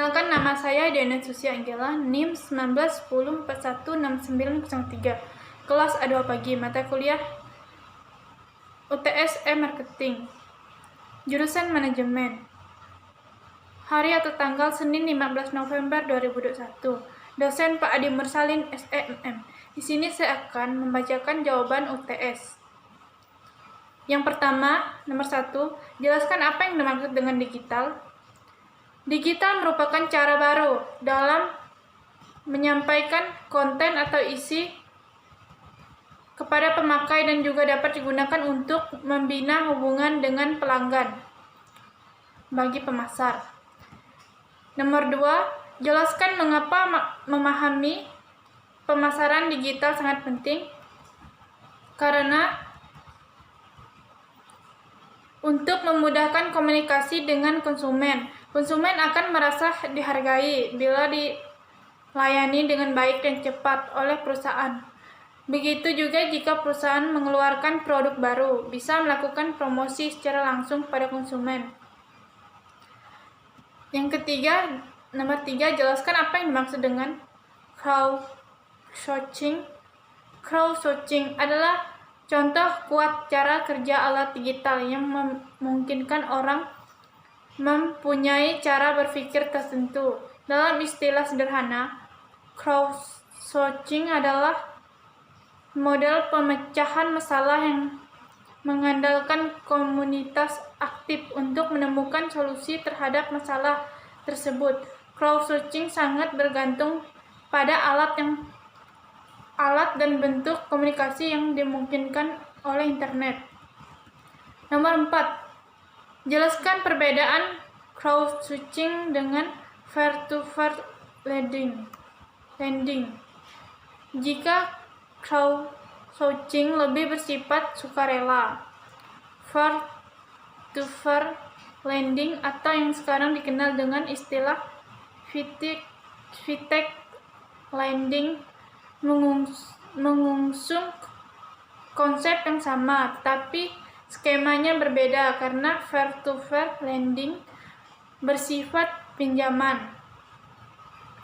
Perkenalkan, nama saya Diana Susi Anggela, NIM 1910416903, kelas A2 pagi, mata kuliah UTS E-Marketing, jurusan Manajemen. Hari atau tanggal Senin 15 November 2021. Dosen Pak Adi Mursalin, SEMM. Di sini saya akan membacakan jawaban UTS. Yang pertama, nomor 1, jelaskan apa yang dimaksud dengan digital. Digital merupakan cara baru dalam menyampaikan konten atau isi kepada pemakai dan juga dapat digunakan untuk membina hubungan dengan pelanggan bagi pemasar. Nomor 2, jelaskan mengapa memahami pemasaran digital sangat penting. Karena untuk memudahkan komunikasi dengan konsumen akan merasa dihargai bila dilayani dengan baik dan cepat oleh perusahaan. Begitu juga jika perusahaan mengeluarkan produk baru, bisa melakukan promosi secara langsung pada konsumen. Yang ketiga, nomor 3, jelaskan apa yang dimaksud dengan crowdsourcing. Crowdsourcing adalah contoh kuat cara kerja alat digital yang memungkinkan orang mempunyai cara berpikir tertentu. Dalam istilah sederhana, crowdsourcing adalah model pemecahan masalah yang mengandalkan komunitas aktif untuk menemukan solusi terhadap masalah tersebut. Crowdsourcing sangat bergantung pada alat dan bentuk komunikasi yang dimungkinkan oleh internet. Nomor 4, jelaskan perbedaan crowdsourcing dengan peer-to-peer lending. Jika crowdsourcing lebih bersifat sukarela, peer-to-peer lending atau yang sekarang dikenal dengan istilah fintech lending mengusung konsep yang sama, tetapi skemanya berbeda karena peer-to-peer lending bersifat pinjaman.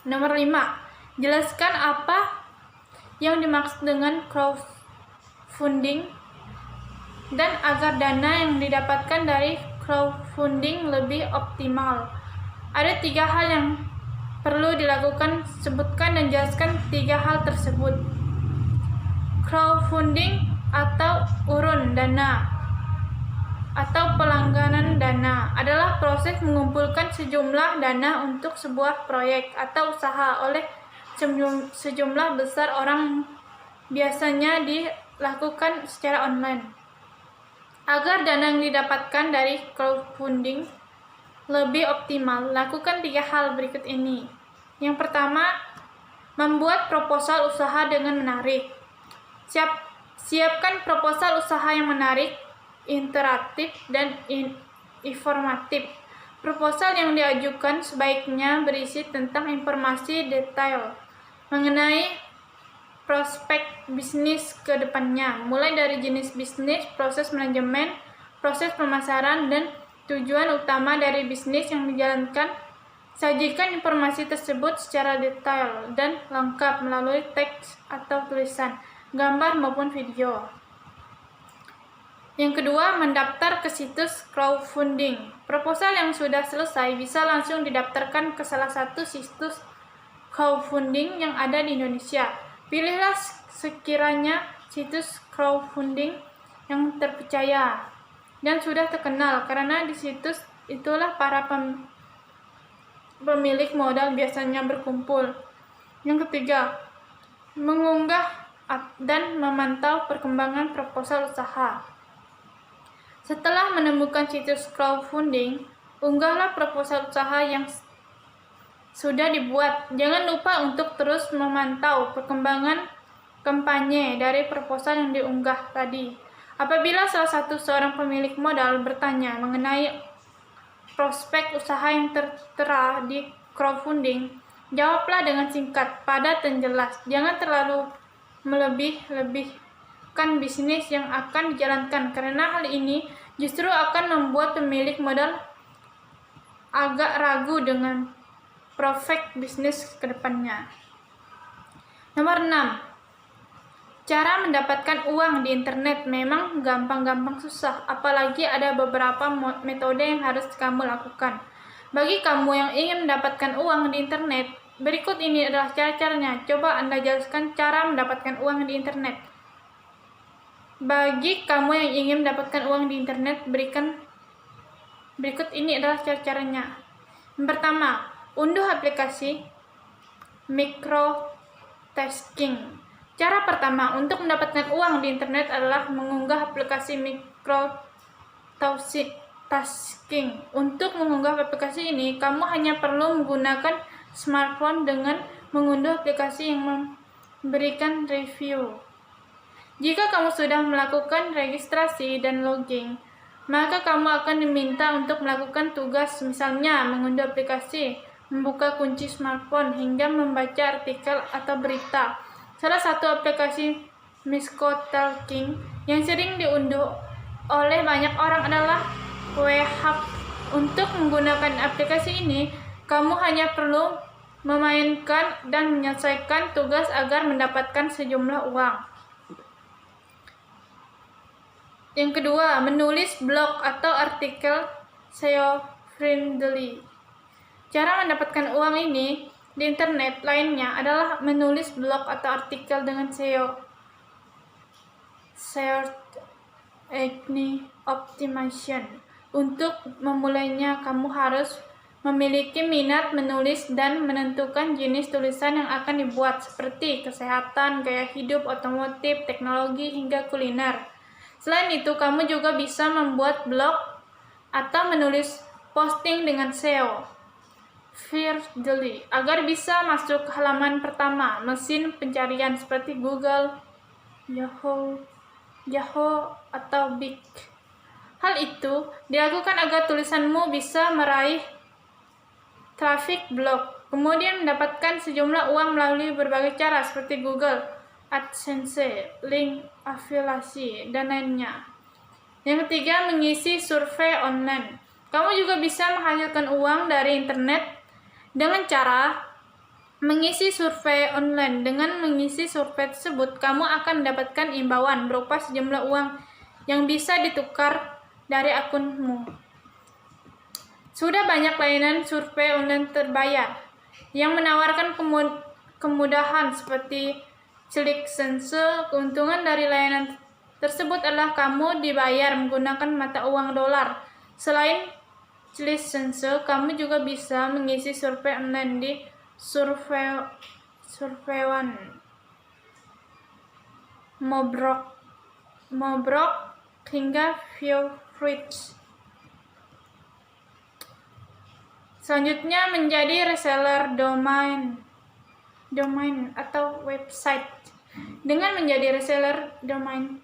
Nomor 5, jelaskan apa yang dimaksud dengan crowdfunding dan agar dana yang didapatkan dari crowdfunding lebih optimal. Ada 3 hal yang perlu dilakukan. Sebutkan dan jelaskan 3 hal tersebut. Crowdfunding atau urun dana atau pelangganan dana adalah proses mengumpulkan sejumlah dana untuk sebuah proyek atau usaha oleh sejumlah besar orang, biasanya dilakukan secara online. Agar dana yang didapatkan dari crowdfunding lebih optimal, lakukan 3 hal berikut ini. Yang pertama, membuat proposal usaha dengan menarik. Siapkan proposal usaha yang menarik, interaktif, dan informatif. Proposal yang diajukan sebaiknya berisi tentang informasi detail mengenai prospek bisnis ke depannya, mulai dari jenis bisnis, proses manajemen, proses pemasaran, dan tujuan utama dari bisnis yang dijalankan. Sajikan informasi tersebut secara detail dan lengkap melalui teks atau tulisan, gambar maupun video. Yang kedua, mendaftar ke situs crowdfunding. Proposal yang sudah selesai bisa langsung didaftarkan ke salah satu situs crowdfunding yang ada di Indonesia. Pilihlah sekiranya situs crowdfunding yang terpercaya dan sudah terkenal, karena di situs itulah para pemilik modal biasanya berkumpul. Yang ketiga, mengunggah dan memantau perkembangan proposal usaha. Setelah menemukan situs crowdfunding, unggahlah proposal usaha yang sudah dibuat. Jangan lupa untuk terus memantau perkembangan kampanye dari proposal yang diunggah tadi. Apabila salah satu seorang pemilik modal bertanya mengenai prospek usaha yang tertera di crowdfunding, jawablah dengan singkat, padat, dan jelas. Jangan terlalu melebih-lebihkan bisnis yang akan dijalankan, karena hal ini justru akan membuat pemilik modal agak ragu dengan prospek bisnis ke depannya. Nomor 6. Cara mendapatkan uang di internet memang gampang-gampang susah, apalagi ada beberapa metode yang harus kamu lakukan. Bagi kamu yang ingin mendapatkan uang di internet, berikut ini adalah cara-caranya. Coba Anda jelaskan cara mendapatkan uang di internet. Bagi kamu yang ingin mendapatkan uang di internet, berikut ini adalah cara-caranya. Yang pertama, unduh aplikasi microtasking. Cara pertama untuk mendapatkan uang di internet adalah mengunggah aplikasi microtasking. Untuk mengunggah aplikasi ini, kamu hanya perlu menggunakan smartphone dengan mengunduh aplikasi yang memberikan review. Jika kamu sudah melakukan registrasi dan login, maka kamu akan diminta untuk melakukan tugas, misalnya mengunduh aplikasi, membuka kunci smartphone, hingga membaca artikel atau berita. Salah satu aplikasi microtasking yang sering diunduh oleh banyak orang adalah WhatsApp. Untuk menggunakan aplikasi ini, kamu hanya perlu memainkan dan menyelesaikan tugas agar mendapatkan sejumlah uang. Yang kedua, menulis blog atau artikel SEO friendly. Cara mendapatkan uang ini di internet lainnya adalah menulis blog atau artikel dengan SEO, Search Engine Optimization. Untuk memulainya, kamu harus memiliki minat menulis dan menentukan jenis tulisan yang akan dibuat, seperti kesehatan, gaya hidup, otomotif, teknologi, hingga kuliner. Selain itu, kamu juga bisa membuat blog atau menulis posting dengan SEO friendly agar bisa masuk ke halaman pertama mesin pencarian seperti Google, Yahoo, atau Bing. Hal itu dilakukan agar tulisanmu bisa meraih traffic blog, kemudian mendapatkan sejumlah uang melalui berbagai cara seperti Google AdSense, link afiliasi, dan lainnya. Yang ketiga, mengisi survei online. Kamu juga bisa menghasilkan uang dari internet dengan cara mengisi survei online. Dengan mengisi survei tersebut, kamu akan mendapatkan imbauan berupa sejumlah uang yang bisa ditukar dari akunmu. Sudah banyak layanan survei online terbayar yang menawarkan kemudahan seperti ClickSense. Keuntungan dari layanan tersebut adalah kamu dibayar menggunakan mata uang dolar. Selain ClickSense, kamu juga bisa mengisi survei online di Surveyone, Mobrok, hingga Viewfreaks. Selanjutnya, menjadi reseller domain atau website. Dengan menjadi reseller domain,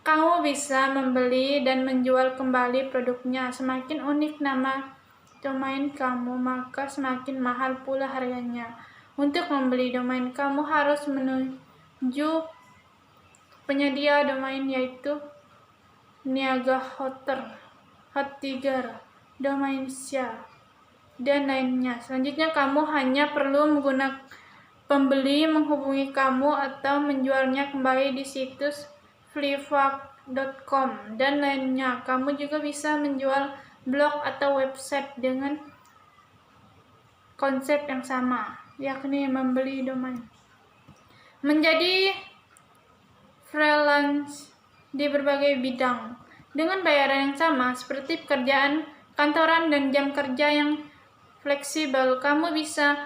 kamu bisa membeli dan menjual kembali produknya. Semakin unik nama domain kamu, maka semakin mahal pula harganya. Untuk membeli domain, kamu harus menuju penyedia domain, yaitu Niaga Hottiger, Domainsia, dan lainnya. Selanjutnya, kamu hanya perlu menggunakan pembeli menghubungi kamu atau menjualnya kembali di situs flipboard.com dan lainnya. Kamu juga bisa menjual blog atau website dengan konsep yang sama, yakni membeli domain. Menjadi freelance di berbagai bidang dengan bayaran yang sama seperti pekerjaan kantoran dan jam kerja yang fleksibel. Kamu bisa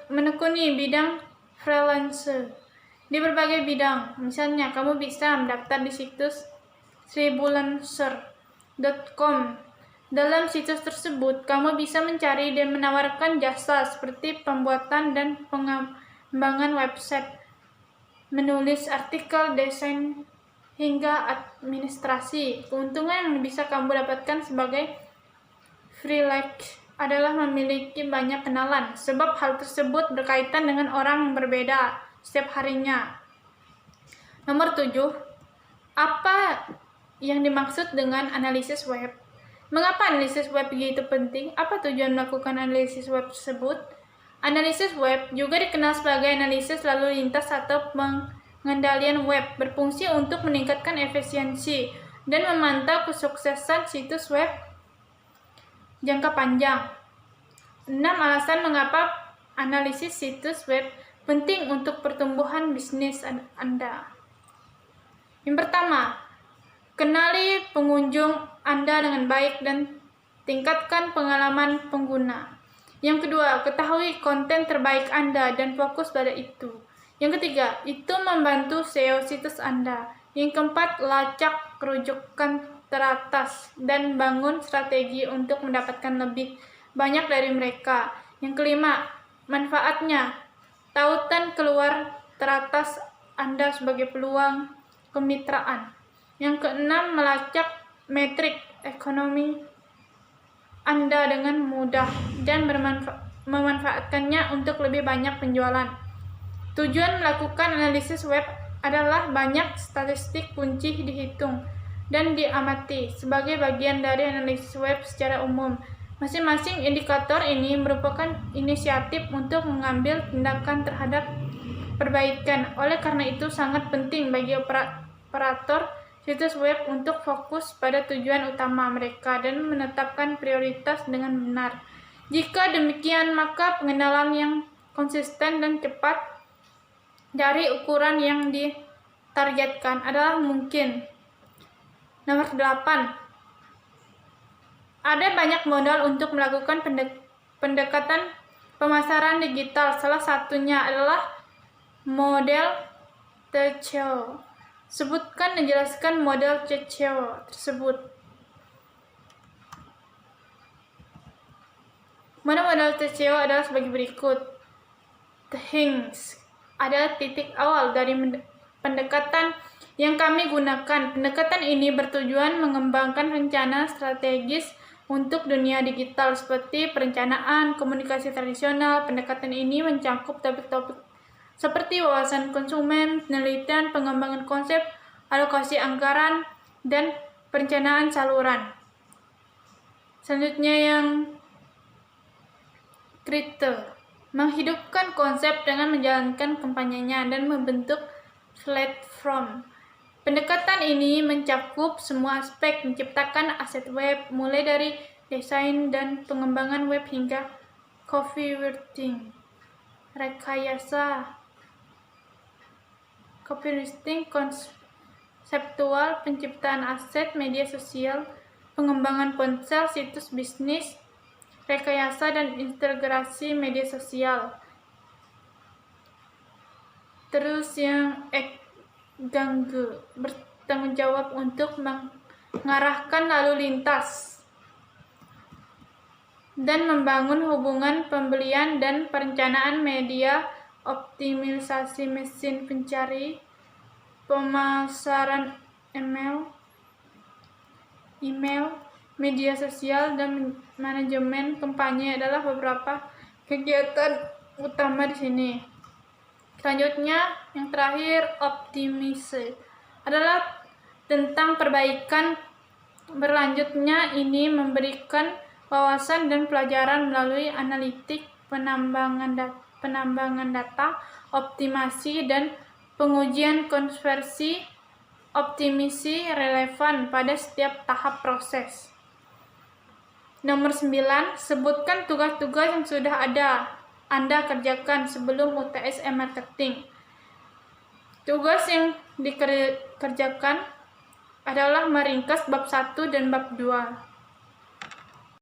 menekuni bidang freelance di berbagai bidang. Misalnya, kamu bisa mendaftar di situs freelancer.com. Dalam situs tersebut, kamu bisa mencari dan menawarkan jasa seperti pembuatan dan pengembangan website, menulis artikel, desain, hingga administrasi. Keuntungan yang bisa kamu dapatkan sebagai freelance adalah memiliki banyak kenalan, sebab hal tersebut berkaitan dengan orang yang berbeda setiap harinya. Nomor 7. Apa yang dimaksud dengan analisis web? Mengapa analisis web begitu penting? Apa tujuan melakukan analisis web tersebut? Analisis web juga dikenal sebagai analisis lalu lintas atau pengendalian web, berfungsi untuk meningkatkan efisiensi dan memantau kesuksesan situs web jangka panjang. 6 alasan mengapa analisis situs web penting untuk pertumbuhan bisnis Anda. Yang pertama, kenali pengunjung Anda dengan baik dan tingkatkan pengalaman pengguna. Yang kedua, ketahui konten terbaik Anda dan fokus pada itu. Yang ketiga, itu membantu SEO situs Anda. Yang keempat, lacak rujukan teratas dan bangun strategi untuk mendapatkan lebih banyak dari mereka. Yang kelima, manfaatnya. Tautan keluar teratas Anda sebagai peluang kemitraan. Yang keenam, melacak metrik ekonomi Anda dengan mudah dan memanfaatkannya untuk lebih banyak penjualan. Tujuan melakukan analisis web adalah banyak statistik kunci dihitung dan diamati sebagai bagian dari analisis web secara umum. Masing-masing indikator ini merupakan inisiatif untuk mengambil tindakan terhadap perbaikan. Oleh karena itu, sangat penting bagi operator situs web untuk fokus pada tujuan utama mereka dan menetapkan prioritas dengan benar. Jika demikian, maka pengenalan yang konsisten dan cepat dari ukuran yang ditargetkan adalah mungkin. Nomor 8. Ada banyak modal untuk melakukan pendekatan pemasaran digital. Salah satunya adalah model TCO. Sebutkan dan jelaskan model TCO tersebut. Model TCO adalah sebagai berikut. Things adalah titik awal dari pendekatan yang kami gunakan. Pendekatan ini bertujuan mengembangkan rencana strategis untuk dunia digital seperti perencanaan, komunikasi tradisional. Pendekatan ini mencakup topik-topik seperti wawasan konsumen, penelitian, pengembangan konsep, alokasi anggaran, dan perencanaan saluran. Selanjutnya yang kriteria, menghidupkan konsep dengan menjalankan kampanyenya dan membentuk platform. Pendekatan ini mencakup semua aspek menciptakan aset web, mulai dari desain dan pengembangan web hingga copywriting, rekayasa, konseptual, penciptaan aset media sosial, pengembangan ponsel, situs bisnis, rekayasa dan integrasi media sosial. Terus yang ganggu, bertanggung jawab untuk mengarahkan lalu lintas dan membangun hubungan pembelian dan perencanaan media, optimisasi mesin pencari, pemasaran email, media sosial, dan manajemen kampanye adalah beberapa kegiatan utama di sini. Selanjutnya, yang terakhir, optimisasi adalah tentang perbaikan berlanjutnya. Ini memberikan wawasan dan pelajaran melalui analitik, penambangan data, optimasi, dan pengujian konversi. Optimasi relevan pada setiap tahap proses. Nomor 9, sebutkan tugas-tugas yang sudah Anda kerjakan sebelum UTS e-marketing. Tugas yang dikerjakan adalah meringkas bab 1 dan bab 2.